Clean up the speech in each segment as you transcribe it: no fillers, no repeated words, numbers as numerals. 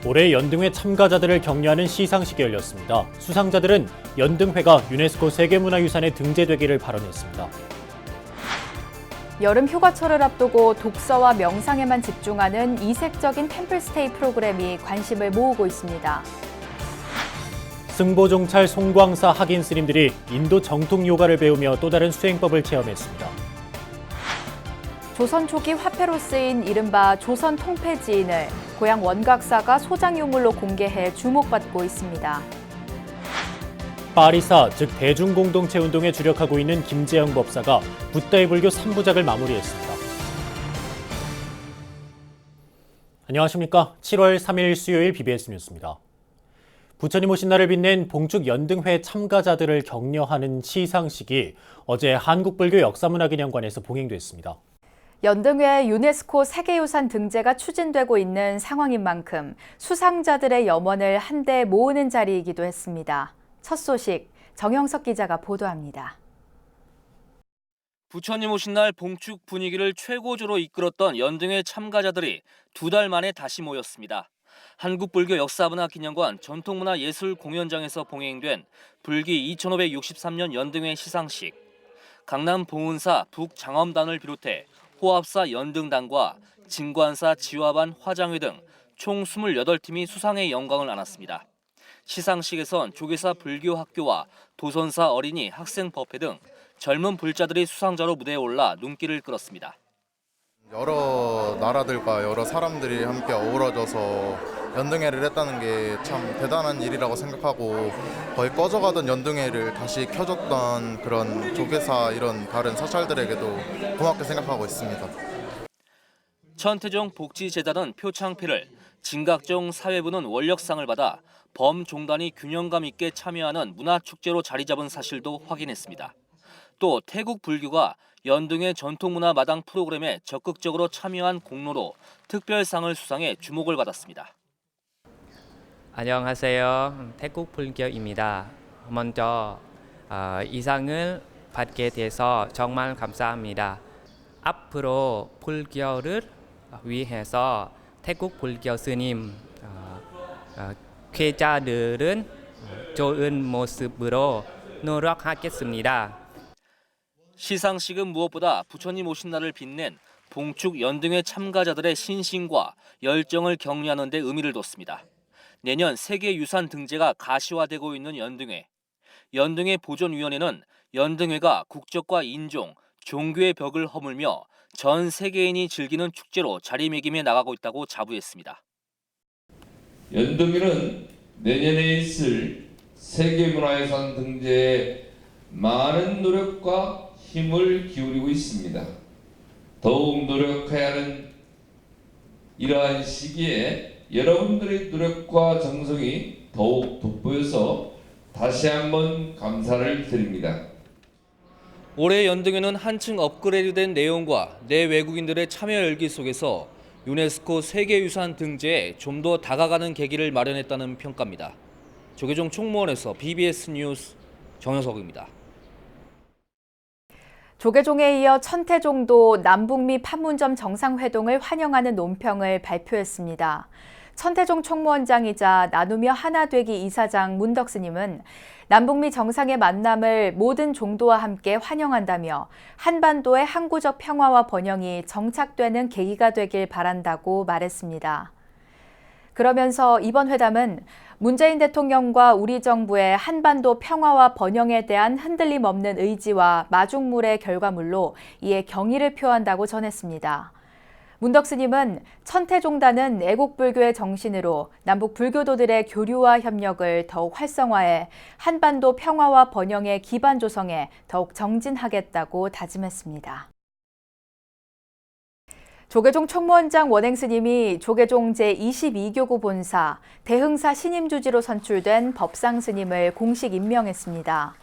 올해 연등회 참가자들을 격려하는 시상식이 열렸습니다. 수상자들은 연등회가 유네스코 세계문화유산에 등재되기를 발언했습니다. 여름 휴가철을 앞두고 독서와 명상에만 집중하는 이색적인 템플스테이 프로그램이 관심을 모으고 있습니다. 승보종찰 송광사 학인 스님들이 인도 정통 요가를 배우며 또 다른 수행법을 체험했습니다. 조선 초기 화폐로 쓰인 이른바 조선 통폐지인을 고향 원각사가 소장유물로 공개해 주목받고 있습니다. 파리사, 즉 대중공동체 운동에 주력하고 있는 김재영 법사가 붓다의 불교 3부작을 마무리했습니다. 안녕하십니까? 7월 3일 수요일 BBS 뉴스입니다. 부처님 오신 날을 빛낸 봉축 연등회 참가자들을 격려하는 시상식이 어제 한국불교 역사문화기념관에서 봉행됐습니다. 연등회 유네스코 세계유산 등재가 추진되고 있는 상황인 만큼 수상자들의 염원을 한데 모으는 자리이기도 했습니다. 첫 소식, 정영석 기자가 보도합니다. 부처님 오신 날 봉축 분위기를 최고조로 이끌었던 연등회 참가자들이 2달 만에 다시 모였습니다. 한국불교 역사문화기념관 전통문화예술공연장에서 봉행된 불기 2563년 연등회 시상식. 강남 봉은사 북장엄단을 비롯해 호합사 연등단과 진관사 지화반 화장회 등 총 28팀이 수상의 영광을 안았습니다. 시상식에선 조계사 불교학교와 도선사 어린이 학생법회 등 젊은 불자들이 수상자로 무대에 올라 눈길을 끌었습니다. 여러 나라들과 여러 사람들이 함께 어우러져서 연등회를 했다는 게 참 대단한 일이라고 생각하고 거의 꺼져가던 연등회를 다시 켜줬던 그런 조계사 이런 다른 사찰들에게도 고맙게 생각하고 있습니다. 천태종 복지재단은 표창패를, 진각종 사회부는 원력상을 받아 범종단이 균형감 있게 참여하는 문화축제로 자리 잡은 사실도 확인했습니다. 또 태국 불교가 연등회 전통문화 마당 프로그램에 적극적으로 참여한 공로로 특별상을 수상해 주목을 받았습니다. 안녕하세요. 태국 불교입니다. 먼저 이 상을 받게 돼서 정말 감사합니다. 앞으로 불교를 위해서 태국 불교 스님, 쾌자들은 좋은 모습으로 노력하겠습니다. 시상식은 무엇보다 부처님 오신 날을 빛낸 봉축 연등회 참가자들의 신심과 열정을 격려하는 데 의미를 뒀습니다. 내년 세계유산 등재가 가시화되고 있는 연등회. 연등회 보존위원회는 연등회가 국적과 인종, 종교의 벽을 허물며 전 세계인이 즐기는 축제로 자리매김해 나가고 있다고 자부했습니다. 연등회는 내년에 있을 세계문화유산 등재에 많은 노력과 힘을 기울이고 있습니다. 더욱 노력해야 하는 이러한 시기에 여러분들의 노력과 정성이 더욱 돋보여서 다시 한번 감사를 드립니다. 올해 연등회는 한층 업그레이드된 내용과 내외국인들의 참여 열기 속에서 유네스코 세계유산 등재에 좀 더 다가가는 계기를 마련했다는 평가입니다. 조계종 총무원에서 BBS 뉴스 정영석입니다. 조계종에 이어 천태종도 남북미 판문점 정상회동을 환영하는 논평을 발표했습니다. 천태종 총무원장이자 나누며 하나되기 이사장 문덕 스님은 남북미 정상의 만남을 모든 종도와 함께 환영한다며 한반도의 항구적 평화와 번영이 정착되는 계기가 되길 바란다고 말했습니다. 그러면서 이번 회담은 문재인 대통령과 우리 정부의 한반도 평화와 번영에 대한 흔들림 없는 의지와 마중물의 결과물로 이에 경의를 표한다고 전했습니다. 문덕 스님은 천태종단은 애국불교의 정신으로 남북 불교도들의 교류와 협력을 더욱 활성화해 한반도 평화와 번영의 기반 조성에 더욱 정진하겠다고 다짐했습니다. 조계종 총무원장 원행 스님이 조계종 제22교구 본사, 대흥사 신임 주지로 선출된 법상 스님을 공식 임명했습니다.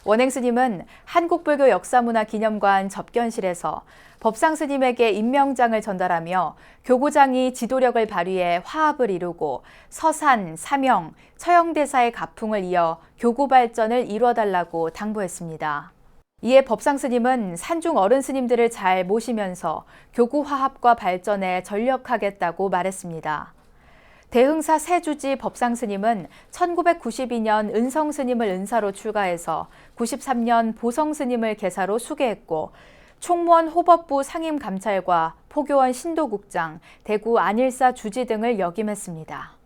원행 스님은 한국불교 역사문화기념관 접견실에서 법상 스님에게 임명장을 전달하며 교구장이 지도력을 발휘해 화합을 이루고 서산, 사명, 처형대사의 가풍을 이어 교구 발전을 이뤄달라고 당부했습니다. 이에 법상 스님은 산중 어른 스님들을 잘 모시면서 교구 화합과 발전에 전력하겠다고 말했습니다. 대흥사 세주지 법상스님은 1992년 은성스님을 은사로 출가해서 93년 보성스님을 계사로 수계했고 총무원 호법부 상임감찰과 포교원 신도국장, 대구 안일사 주지 등을 역임했습니다.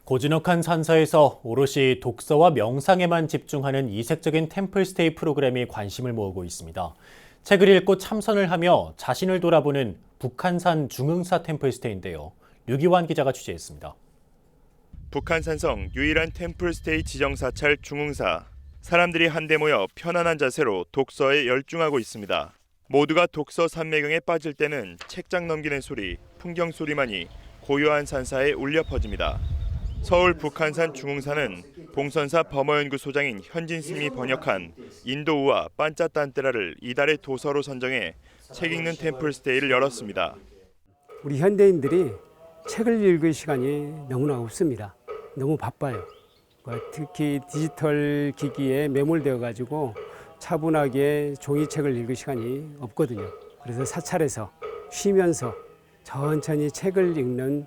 고즈넉한 산사에서 오롯이 독서와 명상에만 집중하는 이색적인 템플스테이 프로그램이 관심을 모으고 있습니다. 책을 읽고 참선을 하며 자신을 돌아보는 북한산 중흥사 템플스테이인데요. 류기환 기자가 취재했습니다. 북한산성 유일한 템플스테이 지정사찰 중흥사. 사람들이 한데 모여 편안한 자세로 독서에 열중하고 있습니다. 모두가 독서 산매경에 빠질 때는 책장 넘기는 소리, 풍경 소리만이 고요한 산사에 울려 퍼집니다. 서울 북한산 중흥사는 봉선사 범어연구소장인 현진 스님이 번역한 인도우화 반짜딴뜨라를 이달의 도서로 선정해 책 읽는 템플스테이를 열었습니다. 우리 현대인들이 책을 읽을 시간이 너무나 없습니다. 너무 바빠요. 특히 디지털 기기에 매몰되어 가지고 차분하게 종이책을 읽을 시간이 없거든요. 그래서 사찰에서 쉬면서 천천히 책을 읽는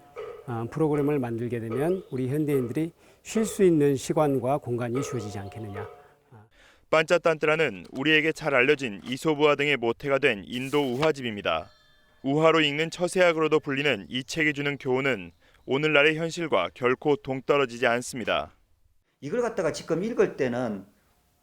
프로그램을 만들게 되면 우리 현대인들이 쉴 수 있는 시간과 공간이 주어지지 않겠느냐. 반짜딴뜨라는 우리에게 잘 알려진 이소부화 등의 모태가 된 인도 우화집입니다. 우화로 읽는 처세학으로도 불리는 이 책이 주는 교훈은 오늘날의 현실과 결코 동떨어지지 않습니다. 이걸 갖다가 지금 읽을 때는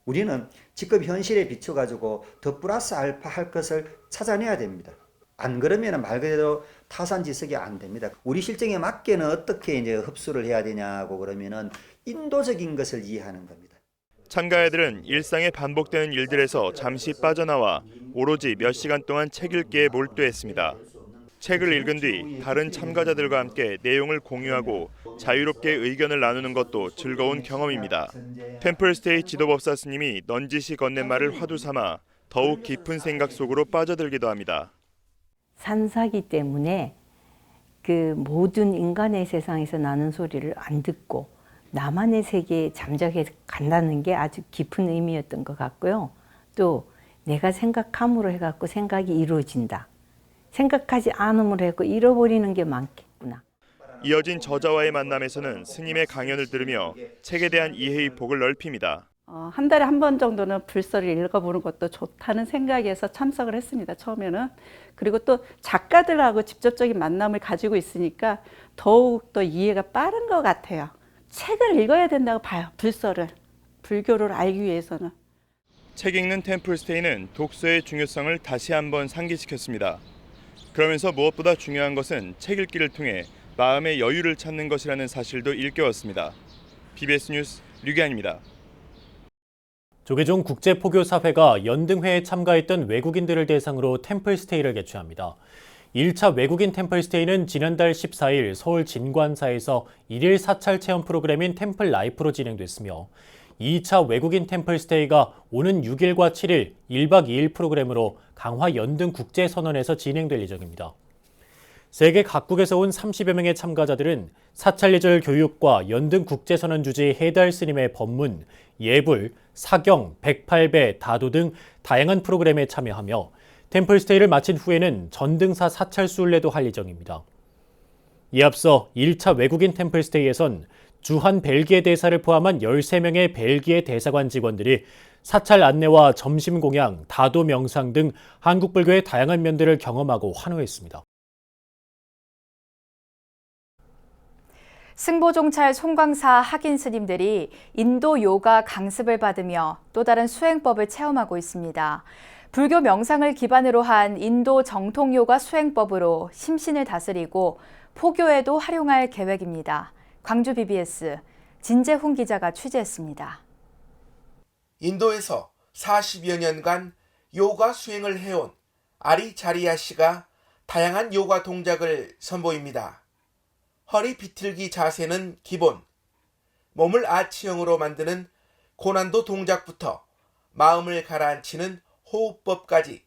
우리는 지금 현실에 비춰가지고 더 플러스 알파 할 것을 찾아내야 됩니다. 안 그러면 말 그대로 타산지석이 안 됩니다. 우리 실정에 맞게는 어떻게 이제 흡수를 해야 되냐고 그러면은 인도적인 것을 이해하는 겁니다. 참가자들은 일상에 반복되는 일들에서 잠시 빠져나와 오로지 몇 시간 동안 책 읽기에 몰두했습니다. 책을 읽은 뒤 다른 참가자들과 함께 내용을 공유하고 자유롭게 의견을 나누는 것도 즐거운 경험입니다. 템플스테이 지도법사 스님이 넌지시 건넨 말을 화두 삼아 더욱 깊은 생각 속으로 빠져들기도 합니다. 산사기 때문에 그 모든 인간의 세상에서 나는 소리를 안 듣고 나만의 세계에 잠적해 간다는 게 아주 깊은 의미였던 것 같고요. 또 내가 생각함으로 해갖고 생각이 이루어진다. 생각하지 않음으로 해갖고 잃어버리는 게 많겠구나. 이어진 저자와의 만남에서는 스님의 강연을 들으며 책에 대한 이해의 폭을 넓힙니다. 한 달에 한 번 정도는 불서를 읽어보는 것도 좋다는 생각에서 참석을 했습니다. 처음에는. 그리고 또 작가들하고 직접적인 만남을 가지고 있으니까 더욱 더 이해가 빠른 것 같아요. 책을 읽어야 된다고 봐요. 불서를. 불교를 알기 위해서는. 책 읽는 템플스테이는 독서의 중요성을 다시 한번 상기시켰습니다. 그러면서 무엇보다 중요한 것은 책 읽기를 통해 마음의 여유를 찾는 것이라는 사실도 일깨웠습니다. BBS 뉴스 류기환입니다. 조계종 국제포교사회가 연등회에 참가했던 외국인들을 대상으로 템플스테이를 개최합니다. 1차 외국인 템플스테이는 지난달 14일 서울 진관사에서 1일 사찰 체험 프로그램인 템플라이프로 진행됐으며 2차 외국인 템플스테이가 오는 6일과 7일 1박 2일 프로그램으로 강화 연등 국제선언에서 진행될 예정입니다. 세계 각국에서 온 30여 명의 참가자들은 사찰 예절 교육과 연등 국제선언 주지 해달 스님의 법문, 예불, 사경, 108배, 다도 등 다양한 프로그램에 참여하며 템플스테이를 마친 후에는 전등사 사찰 순례도 할 예정입니다. 이에 앞서 1차 외국인 템플스테이에선 주한 벨기에 대사를 포함한 13명의 벨기에 대사관 직원들이 사찰 안내와 점심 공양, 다도 명상 등 한국 불교의 다양한 면들을 경험하고 환호했습니다. 승보종찰 송광사 학인 스님들이 인도 요가 강습을 받으며 또 다른 수행법을 체험하고 있습니다. 불교 명상을 기반으로 한 인도 정통 요가 수행법으로 심신을 다스리고 포교에도 활용할 계획입니다. 광주 BBS 진재훈 기자가 취재했습니다. 인도에서 40여 년간 요가 수행을 해온 아리 자리야 씨가 다양한 요가 동작을 선보입니다. 허리 비틀기 자세는 기본, 몸을 아치형으로 만드는 고난도 동작부터 마음을 가라앉히는 호흡법까지.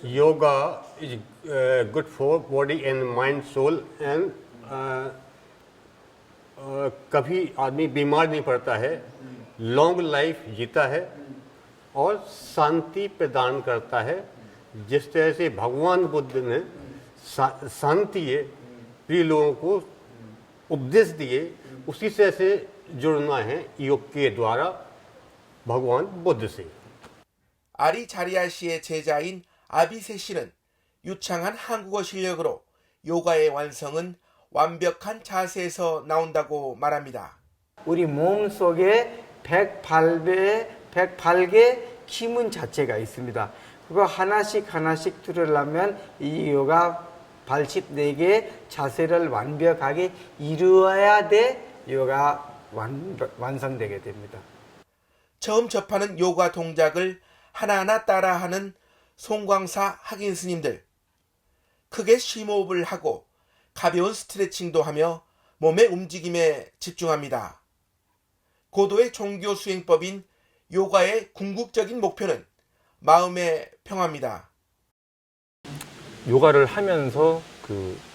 Yoga is good for body and mind, soul, and कभी आदमी बीमार नहीं पड़ता है, लॉन्ग लाइफ जीता है और शांति प्रदान करता है। जिस तरह से भगवान बुद्ध ने शांति है, प्रिय लोगों को उपदेश दिए, उसी से जुड़ना है योग के द्वारा भगवान बुद्ध से। 아리자리아 씨의 제자인 아비세 씨는 유창한 한국어 실력으로 요가의 완성은 완벽한 자세에서 나온다고 말합니다. 우리 몸 속에 108개 기문 자체가 있습니다. 그거 하나씩 들으려면 이 요가 84개 자세를 완벽하게 이루어야 돼 요가 완성되게 됩니다. 처음 접하는 요가 동작을 하나하나 따라하는 송광사 학인 스님들. 크게 심호흡을 하고 가벼운 스트레칭도 하며 몸의 움직임에 집중합니다. 고도의 종교 수행법인 요가의 궁극적인 목표는 마음의 평화입니다. 요가를 하면서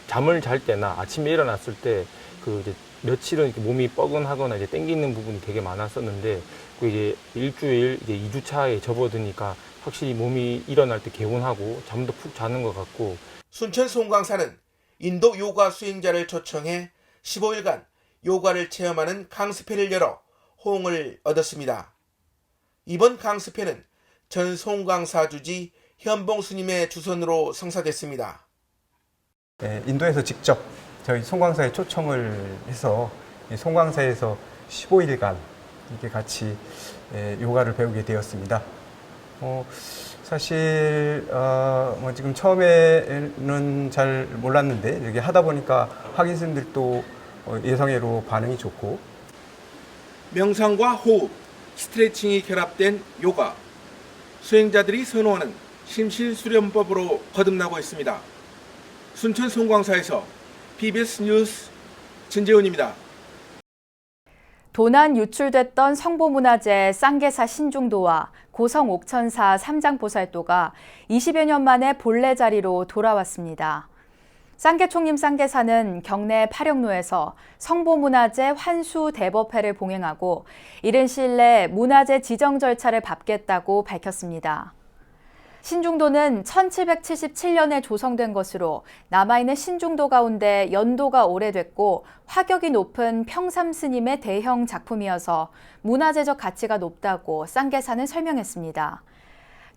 잠을 잘 때나 아침에 일어났을 때 이제 며칠은 이렇게 몸이 뻐근하거나 이제 땡기는 부분이 되게 많았었는데 이제 일주일 이제 2주차에 접어드니까 확실히 몸이 일어날 때 개운하고 잠도 푹 자는 것 같고. 순천 송광사는 인도 요가 수행자를 초청해 15일간 요가를 체험하는 강습회를 열어 호응을 얻었습니다. 이번 강습회는 전 송광사 주지 현봉 스님의 주선으로 성사됐습니다. 네, 인도에서 직접 저희 송광사에 초청을 해서 송광사에서 15일간 이렇게 같이 요가를 배우게 되었습니다. 사실 지금 처음에는 잘 몰랐는데 이렇게 하다 보니까 학인 스님들도 예상외로 반응이 좋고. 명상과 호흡, 스트레칭이 결합된 요가. 수행자들이 선호하는 심실수련법으로 거듭나고 있습니다. 순천 송광사에서 PBS 뉴스 진재훈입니다. 도난 유출됐던 성보문화재 쌍계사 신중도와 고성 옥천사 삼장보살도가 20여 년 만에 본래 자리로 돌아왔습니다. 쌍계총림 쌍계사는 경내 파령로에서 성보문화재 환수 대법회를 봉행하고 이른 시일 내 문화재 지정 절차를 밟겠다고 밝혔습니다. 신중도는 1777년에 조성된 것으로 남아있는 신중도 가운데 연도가 오래됐고 화격이 높은 평삼 스님의 대형 작품이어서 문화재적 가치가 높다고 쌍계사는 설명했습니다.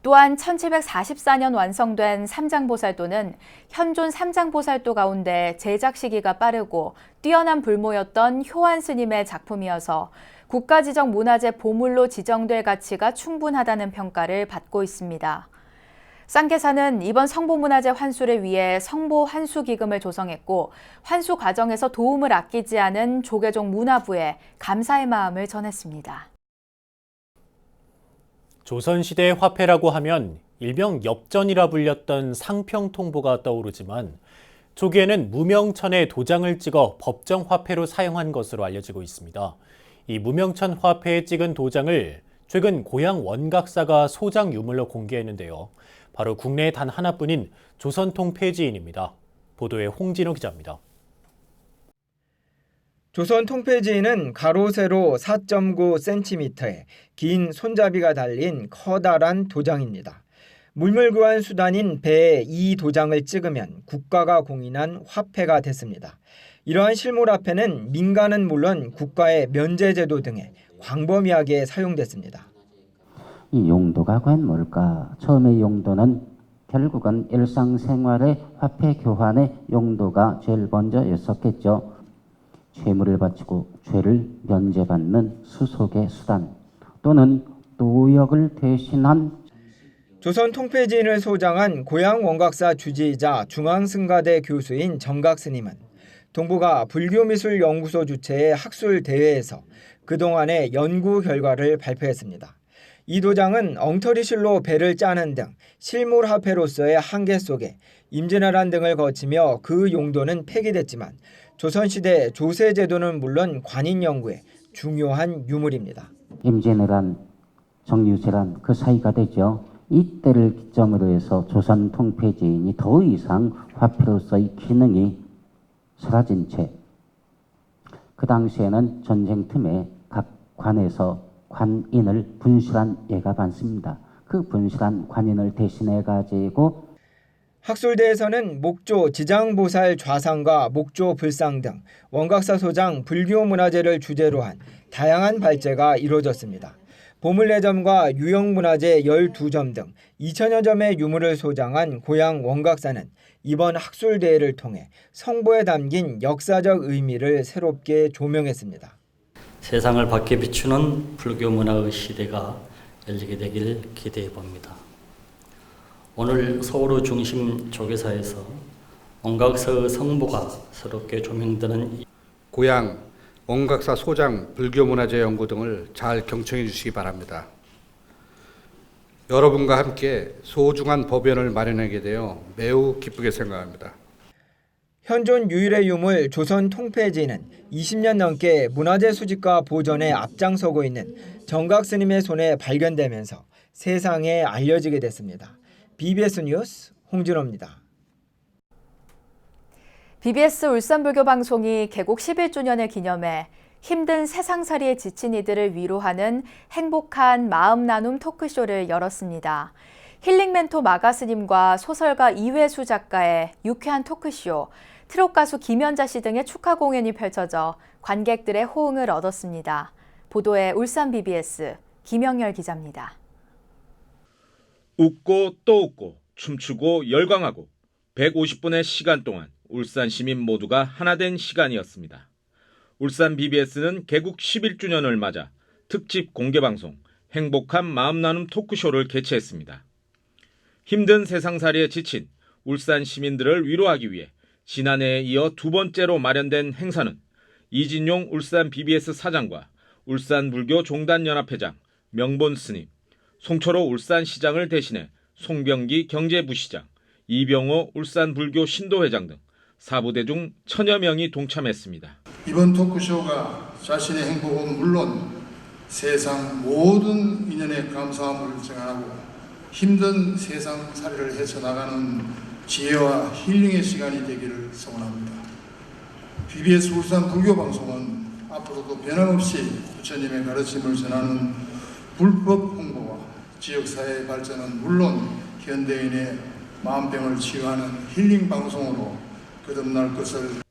또한 1744년 완성된 삼장보살도는 현존 삼장보살도 가운데 제작 시기가 빠르고 뛰어난 불모였던 효안 스님의 작품이어서 국가지정 문화재 보물로 지정될 가치가 충분하다는 평가를 받고 있습니다. 쌍계사는 이번 성보문화재 환수를 위해 성보환수기금을 조성했고 환수 과정에서 도움을 아끼지 않은 조계종 문화부에 감사의 마음을 전했습니다. 조선시대 화폐라고 하면 일명 엽전이라 불렸던 상평통보가 떠오르지만 초기에는 무명천에 도장을 찍어 법정화폐로 사용한 것으로 알려지고 있습니다. 이 무명천 화폐에 찍은 도장을 최근 고향 원각사가 소장 유물로 공개했는데요. 바로 국내에 단 하나뿐인 조선통 폐지인입니다. 보도에 홍진호 기자입니다. 조선 통폐지인은 가로 세로 4.9cm의 긴 손잡이가 달린 커다란 도장입니다. 물물교환 수단인 배에 이 도장을 찍으면 국가가 공인한 화폐가 됐습니다. 이러한 실물 화폐는 민간은 물론 국가의 면제제도 등에 광범위하게 사용됐습니다. 이 용도가 과연 뭘까? 처음에 용도는 결국은 일상생활의 화폐 교환의 용도가 제일 먼저였었겠죠. 죄물을 바치고 죄를 면제받는 수속의 수단 또는 노역을 대신한 조선 통폐지인을 소장한 고향 원각사 주지이자 중앙승가대 교수인 정각스님은 동부가 불교미술연구소 주최의 학술대회에서 그동안의 연구 결과를 발표했습니다. 이 도장은 엉터리실로 배를 짜는 등 실물화폐로서의 한계 속에 임진왜란 등을 거치며 그 용도는 폐기됐지만 조선시대 조세제도는 물론 관인 연구에 중요한 유물입니다. 임진왜란, 정유재란 그 사이가 되죠. 이때를 기점으로 해서 조선 통폐지인이 더 이상 화폐로서의 기능이 사라진 채 그 당시에는 전쟁 틈에 각 관에서 관인을 분실한 예가 많습니다. 그 분실한 관인을 대신해 가지고 학술대에서는 목조 지장보살 좌상과 목조 불상 등 원각사 소장 불교문화재를 주제로 한 다양한 발제가 이루어졌습니다. 보물례점과 유형문화재 12점 등 2천여 점의 유물을 소장한 고향 원각사는 이번 학술대회를 통해 성보에 담긴 역사적 의미를 새롭게 조명했습니다. 세상을 밝게 비추는 불교 문화의 시대가 열리게 되길 기대해 봅니다. 오늘 서울의 중심 조계사에서 원각사의 성보가 새롭게 조명되는 고향 원각사 소장 불교문화재 연구 등을 잘 경청해 주시기 바랍니다. 여러분과 함께 소중한 법연을 마련하게 되어 매우 기쁘게 생각합니다. 현존 유일의 유물 조선 통폐지는 20년 넘게 문화재 수집과 보존에 앞장서고 있는 정각 스님의 손에 발견되면서 세상에 알려지게 됐습니다. BBS 뉴스 홍진호입니다. BBS 울산불교방송이 개국 11주년을 기념해 힘든 세상살이에 지친 이들을 위로하는 행복한 마음 나눔 토크쇼를 열었습니다. 힐링 멘토 마가 스님과 소설가 이회수 작가의 유쾌한 토크쇼, 트롯 가수 김연자 씨 등의 축하 공연이 펼쳐져 관객들의 호응을 얻었습니다. 보도에 울산 BBS 김영열 기자입니다. 웃고 또 웃고 춤추고 열광하고 150분의 시간 동안 울산 시민 모두가 하나 된 시간이었습니다. 울산 BBS는 개국 11주년을 맞아 특집 공개방송 행복한 마음 나눔 토크쇼를 개최했습니다. 힘든 세상살이에 지친 울산 시민들을 위로하기 위해 지난해에 이어 두 번째로 마련된 행사는 이진용 울산 BBS 사장과 울산불교 종단연합회장, 명본 스님, 송철호 울산시장을 대신해 송병기 경제부시장, 이병호 울산불교 신도회장 등 사부대중 1000여 명이 동참했습니다. 이번 토크쇼가 자신의 행복은 물론 세상 모든 인연에 감사함을 증언하고 힘든 세상살이를 헤쳐나가는 지혜와 힐링의 시간이 되기를 소원합니다. BBS 울산 불교방송은 앞으로도 변함없이 부처님의 가르침을 전하는 불법 홍보와 지역사회의 발전은 물론 현대인의 마음병을 치유하는 힐링 방송으로 거듭날 것을.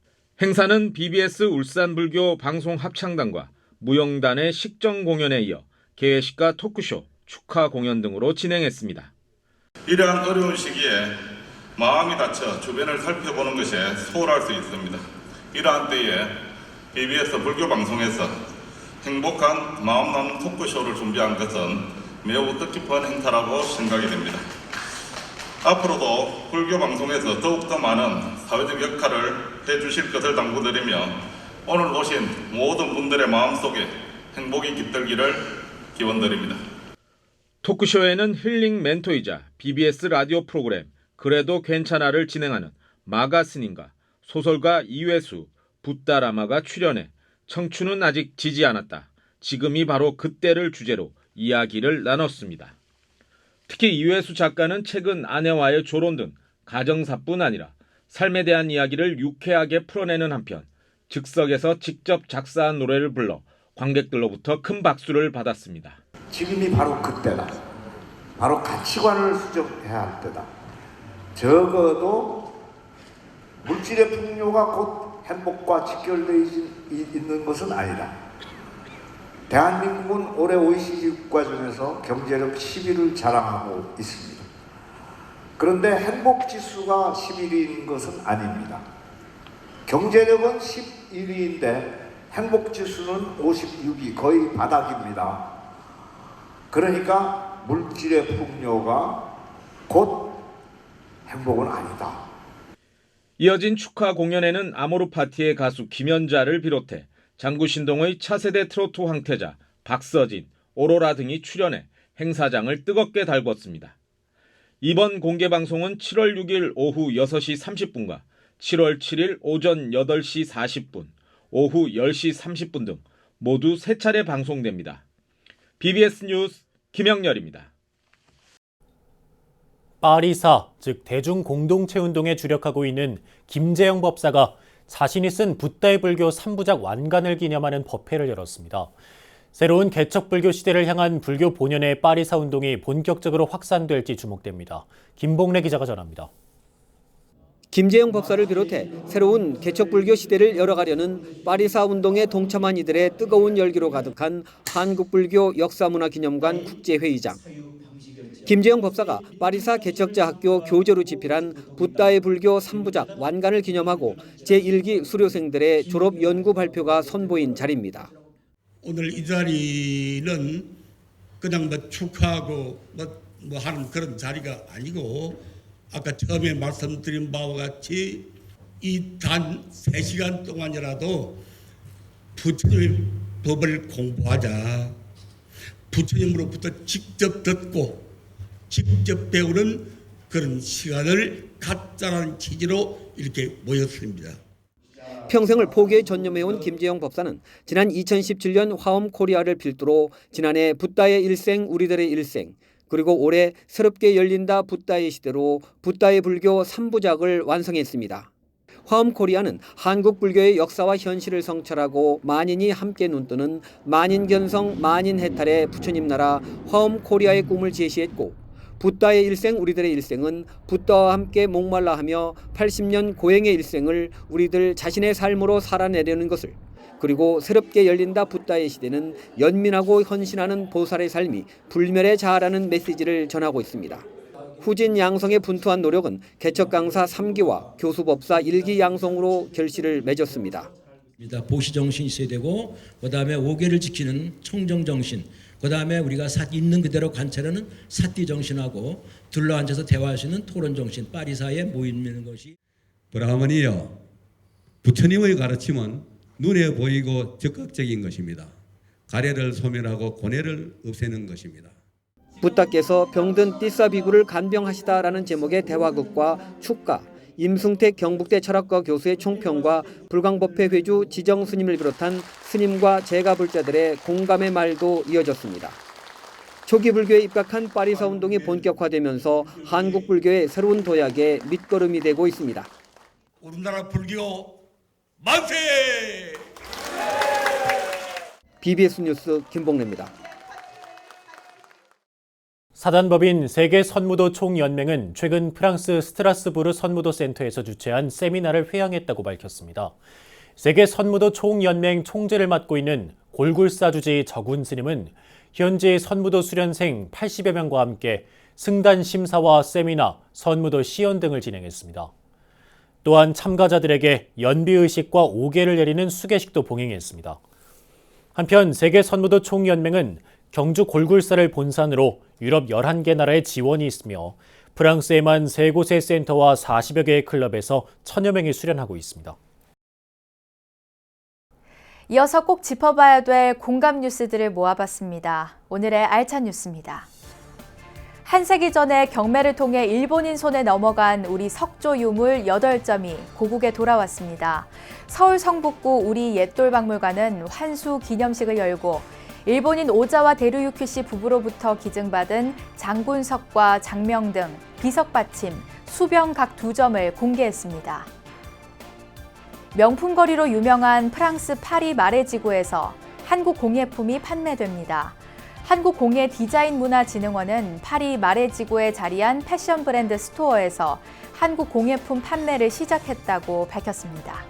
행사는 BBS 울산불교 방송 합창단과 무용단의 식정 공연에 이어 개회식과 토크쇼, 축하 공연 등으로 진행했습니다. 이러한 어려운 시기에 마음이 다쳐 주변을 살펴보는 것이 소홀할 수 있습니다. 이러한 때에 BBS 불교방송에서 행복한 마음 나눔 토크쇼를 준비한 것은 매우 뜻깊은 행사라고 생각이 됩니다. 앞으로도 불교방송에서 더욱더 많은 사회적 역할을 해주실 것을 당부드리며 오늘 오신 모든 분들의 마음속에 행복이 깃들기를 기원드립니다. 토크쇼에는 힐링 멘토이자 BBS 라디오 프로그램 그래도 괜찮아를 진행하는 마가 스님과 소설가 이회수, 붓다라마가 출연해 청춘은 아직 지지 않았다. 지금이 바로 그때를 주제로 이야기를 나눴습니다. 특히 이회수 작가는 최근 아내와의 조론 등 가정사뿐 아니라 삶에 대한 이야기를 유쾌하게 풀어내는 한편 즉석에서 직접 작사한 노래를 불러 관객들로부터 큰 박수를 받았습니다. 지금이 바로 그때다. 바로 가치관을 수정해야 할 때다. 적어도 물질의 풍요가 곧 행복과 직결되어 있는 것은 아니다. 대한민국은 올해 OECD 국가 중에서 경제력 10위를 자랑하고 있습니다. 그런데 행복지수가 11위인 것은 아닙니다. 경제력은 11위인데 행복지수는 56위, 거의 바닥입니다. 그러니까 물질의 풍요가 곧 행복은 아니다. 이어진 축하 공연에는 아모르 파티의 가수 김연자를 비롯해 장구신동의 차세대 트로트 황태자 박서진, 오로라 등이 출연해 행사장을 뜨겁게 달궜습니다. 이번 공개방송은 7월 6일 오후 6시 30분과 7월 7일 오전 8시 40분, 오후 10시 30분 등 모두 3차례 방송됩니다. BBS 뉴스 김영렬입니다. 파리사, 즉 대중공동체 운동에 주력하고 있는 김재영 법사가 자신이 쓴 붓다의 불교 3부작 완간을 기념하는 법회를 열었습니다. 새로운 개척불교 시대를 향한 불교 본연의 파리사 운동이 본격적으로 확산될지 주목됩니다. 김봉래 기자가 전합니다. 김재영 법사를 비롯해 새로운 개척불교 시대를 열어가려는 파리사 운동에 동참한 이들의 뜨거운 열기로 가득한 한국불교 역사문화기념관 국제회의장. 김재영 법사가 파리사 개척자 학교 교재로 집필한 붓다의 불교 3부작 완간을 기념하고 제1기 수료생들의 졸업 연구 발표가 선보인 자리입니다. 오늘 이 자리는 그냥 축하하고 하는 그런 자리가 아니고 아까 처음에 말씀드린 바와 같이 이 단 3시간 동안이라도 부처님의 법을 공부하자. 부처님으로부터 직접 듣고 직접 배우는 그런 시간을 갖자라는 취지로 이렇게 모였습니다. 평생을 포교에 전념해온 김재영 법사는 지난 2017년 화엄 코리아를 필두로 지난해 붓다의 일생 우리들의 일생 그리고 올해 새롭게 열린다 붓다의 시대로 붓다의 불교 3부작을 완성했습니다. 화엄 코리아는 한국 불교의 역사와 현실을 성찰하고 만인이 함께 눈뜨는 만인견성 만인해탈의 부처님 나라 화엄 코리아의 꿈을 제시했고 붓다의 일생 우리들의 일생은 붓다와 함께 목말라하며 80년 고행의 일생을 우리들 자신의 삶으로 살아내려는 것을 그리고 새롭게 열린다 붓다의 시대는 연민하고 헌신하는 보살의 삶이 불멸에 자아라는 메시지를 전하고 있습니다. 후진 양성의 분투한 노력은 개척 강사 3기와 교수 법사 1기 양성으로 결실을 맺었습니다. 보시 정신이 있어야 되고 그다음에 5계를 지키는 청정 정신, 그다음에 우리가 있는 그대로 관찰하는 사띠 정신하고 둘러앉아서 대화할 수 있는 토론 정신, 파리사에 모이는 것이 브라흐먼이요. 부처님의 가르침은 눈에 보이고 적극적인 것입니다. 가래를 소멸하고 고뇌를 없애는 것입니다. 붓다께서 병든 띠사비구를 간병하시다라는 제목의 대화극과 축가, 임승택 경북대 철학과 교수의 총평과 불광법회 회주 지정 스님을 비롯한 스님과 제가불자들의 공감의 말도 이어졌습니다. 초기 불교에 입각한 파리사 운동이 본격화되면서 한국 불교의 새로운 도약의 밑거름이 되고 있습니다. 우리나라 불교 만세! BBS 뉴스 김봉래입니다. 사단법인 세계선무도 총연맹은 최근 프랑스 스트라스부르 선무도 센터에서 주최한 세미나를 회양했다고 밝혔습니다. 세계선무도 총연맹 총재를 맡고 있는 골굴사 주지 저군 스님은 현지 선무도 수련생 80여 명과 함께 승단 심사와 세미나, 선무도 시연 등을 진행했습니다. 또한 참가자들에게 연비의식과 오개를 내리는 수계식도 봉행했습니다. 한편 세계선무도 총연맹은 경주 골굴사를 본산으로 유럽 11개 나라의 지원이 있으며 프랑스에만 3곳의 센터와 40여 개의 클럽에서 1000여 명이 수련하고 있습니다. 이어서 꼭 짚어봐야 될 공감 뉴스들을 모아봤습니다. 오늘의 알찬 뉴스입니다. 한 세기 전에 경매를 통해 일본인 손에 넘어간 우리 석조 유물 8점이 고국에 돌아왔습니다. 서울 성북구 우리 옛돌박물관은 환수 기념식을 열고 일본인 오자와 데루유키 씨 부부로부터 기증받은 장군석과 장명 등 비석 받침, 수병 각 2점을 공개했습니다. 명품거리로 유명한 프랑스 파리 마레지구에서 한국 공예품이 판매됩니다. 한국공예디자인문화진흥원은 파리 마레지구에 자리한 패션 브랜드 스토어에서 한국 공예품 판매를 시작했다고 밝혔습니다.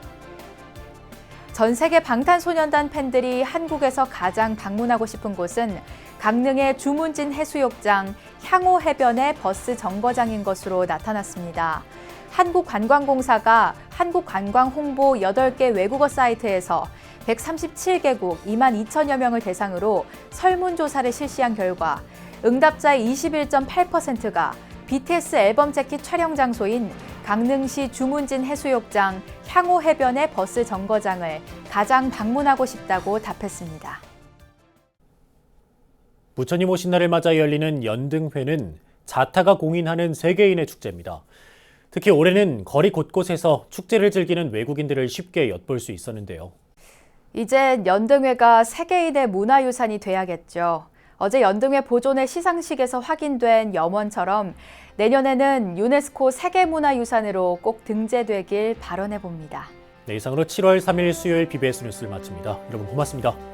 전 세계 방탄소년단 팬들이 한국에서 가장 방문하고 싶은 곳은 강릉의 주문진 해수욕장 향호해변의 버스 정거장인 것으로 나타났습니다. 한국관광공사가 한국관광 홍보 8개 외국어 사이트에서 137개국 2만 2천여 명을 대상으로 설문조사를 실시한 결과 응답자의 21.8%가 BTS 앨범 재킷 촬영 장소인 강릉시 주문진 해수욕장 향호해변의 버스 정거장을 가장 방문하고 싶다고 답했습니다. 부처님 오신 날을 맞아 열리는 연등회는 자타가 공인하는 세계인의 축제입니다. 특히 올해는 거리 곳곳에서 축제를 즐기는 외국인들을 쉽게 엿볼 수 있었는데요. 이젠 연등회가 세계인의 문화유산이 돼야겠죠. 어제 연등회 보존회 시상식에서 확인된 염원처럼 내년에는 유네스코 세계문화유산으로 꼭 등재되길 발언해봅니다. 네, 이상으로 7월 3일 수요일 BBS 뉴스를 마칩니다. 여러분 고맙습니다.